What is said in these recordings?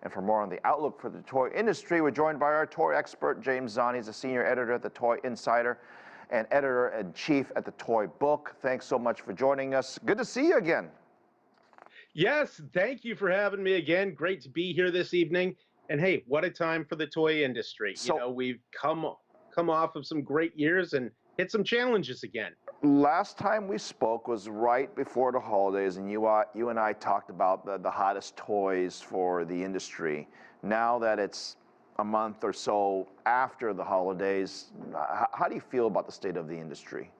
And for more on the outlook for the toy industry, we're joined by our toy expert, James Zahn. He's a senior editor at the Toy Insider and editor-in-chief at the Toy Book. Thanks so much for joining us. Good to see you again. Yes, thank you for having me again. Great to be here this evening. And hey, what a time for the toy industry. We've come off of some great years and hit some challenges again. Last time we spoke was right before the holidays, and you and I talked about the hottest toys for the industry. Now that it's a month or so after the holidays, how do you feel about the state of the industry?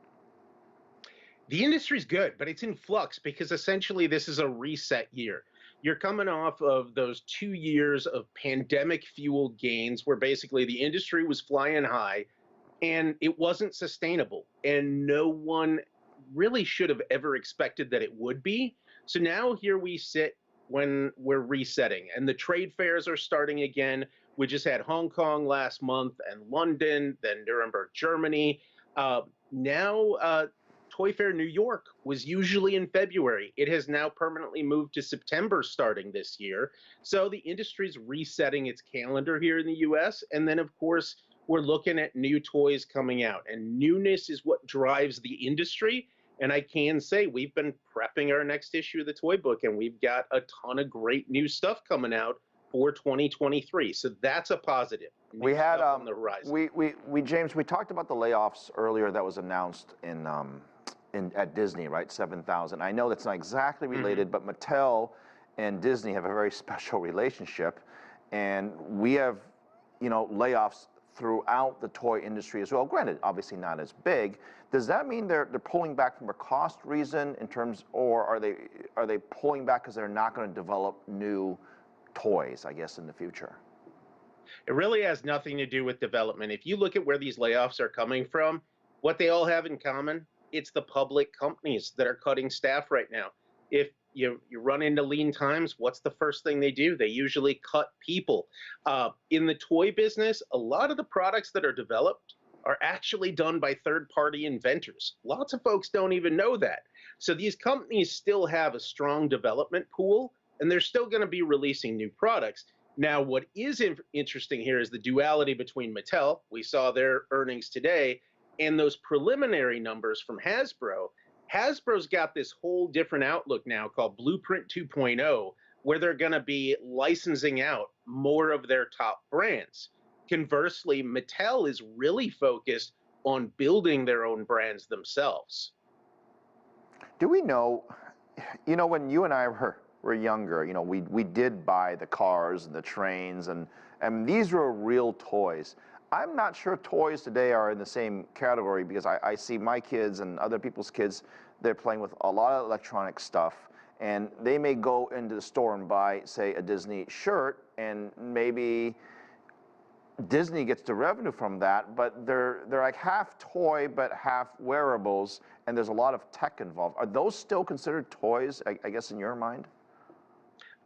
The industry's good, but it's in flux because essentially this is a reset year. You're coming off of those 2 years of pandemic-fueled gains where basically the industry was flying high and it wasn't sustainable, and no one really should have ever expected that it would be. So now here we sit when we're resetting, and the trade fairs are starting again. We just had Hong Kong last month and London, then Nuremberg, Germany. Now Toy Fair New York was usually in February. It has now permanently moved to September starting this year. So the industry's resetting its calendar here in the US. And then, of course, we're looking at new toys coming out. And newness is what drives the industry. And I can say we've been prepping our next issue of the Toy Book, and we've got a ton of great new stuff coming out for 2023. So that's a positive. We had on the horizon. James, we talked about the layoffs earlier that was announced at Disney, right? 7,000. I know that's not exactly related, but Mattel and Disney have a very special relationship, and we have, layoffs throughout the toy industry as well. Granted, obviously not as big. Does that mean they're pulling back from a cost reason in terms, or are they pulling back because they're not going to develop new toys, I guess, in the future? It really has nothing to do with development. If you look at where these layoffs are coming from, what they all have in common, it's the public companies that are cutting staff right now. If you run into lean times, what's the first thing they do? They usually cut people. In the toy business, a lot of the products that are developed are actually done by third-party inventors. Lots of folks don't even know that. So these companies still have a strong development pool, and they're still going to be releasing new products. Now, what is interesting here is the duality between Mattel, we saw their earnings today, and those preliminary numbers from Hasbro. Hasbro's got this whole different outlook now called Blueprint 2.0, where they're going to be licensing out more of their top brands. Conversely, Mattel is really focused on building their own brands themselves. Do we know, when you and I were younger, we did buy the cars and the trains, and these were real toys. I'm not sure toys today are in the same category because I see my kids and other people's kids, they're playing with a lot of electronic stuff, and they may go into the store and buy, say, a Disney shirt, and maybe Disney gets the revenue from that, but they're like half toy but half wearables, and there's a lot of tech involved. Are those still considered toys, I guess, in your mind?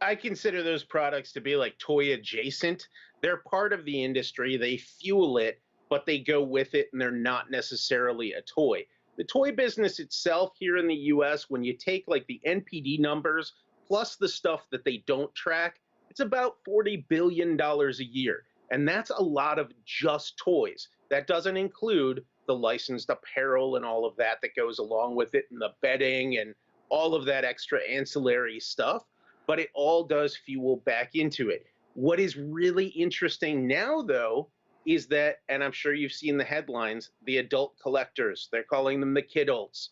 I consider those products to be like toy adjacent. They're part of the industry, they fuel it, but they go with it and they're not necessarily a toy. The toy business itself here in the US, when you take like the NPD numbers plus the stuff that they don't track, it's about $40 billion a year. And that's a lot of just toys. That doesn't include the licensed apparel and all of that goes along with it, and the bedding and all of that extra ancillary stuff. But it all does fuel back into it. What is really interesting now, though, is that, and I'm sure you've seen the headlines, the adult collectors, they're calling them the kidults.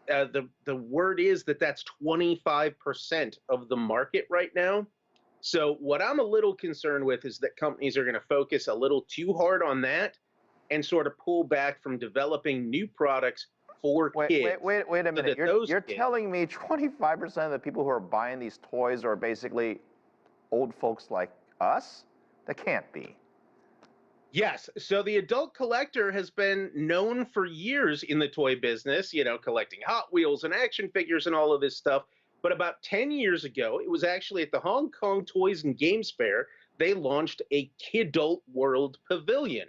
The word is that that's 25% of the market right now. So what I'm a little concerned with is that companies are going to focus a little too hard on that and sort of pull back from developing new products for kids. Wait a minute. You're telling me 25% of the people who are buying these toys are basically old folks like us? That can't be. Yes. So the adult collector has been known for years in the toy business, collecting Hot Wheels and action figures and all of this stuff. But about 10 years ago, it was actually at the Hong Kong Toys and Games Fair, they launched a Kidult World Pavilion.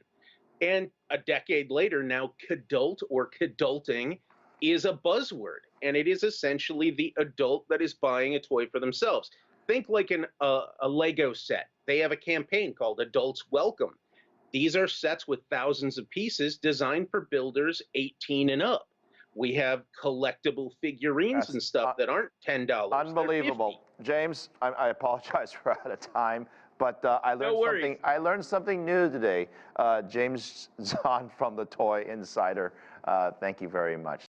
And a decade later, now kidult or kidulting is a buzzword. And it is essentially the adult that is buying a toy for themselves. Think like a Lego set. They have a campaign called Adults Welcome. These are sets with thousands of pieces designed for builders 18 and up. We have collectible figurines and That's stuff that aren't $10. unbelievable. James, I apologize for out of time, but No worries. I learned something new today. James Zahn from the Toy Insider. Thank you very much.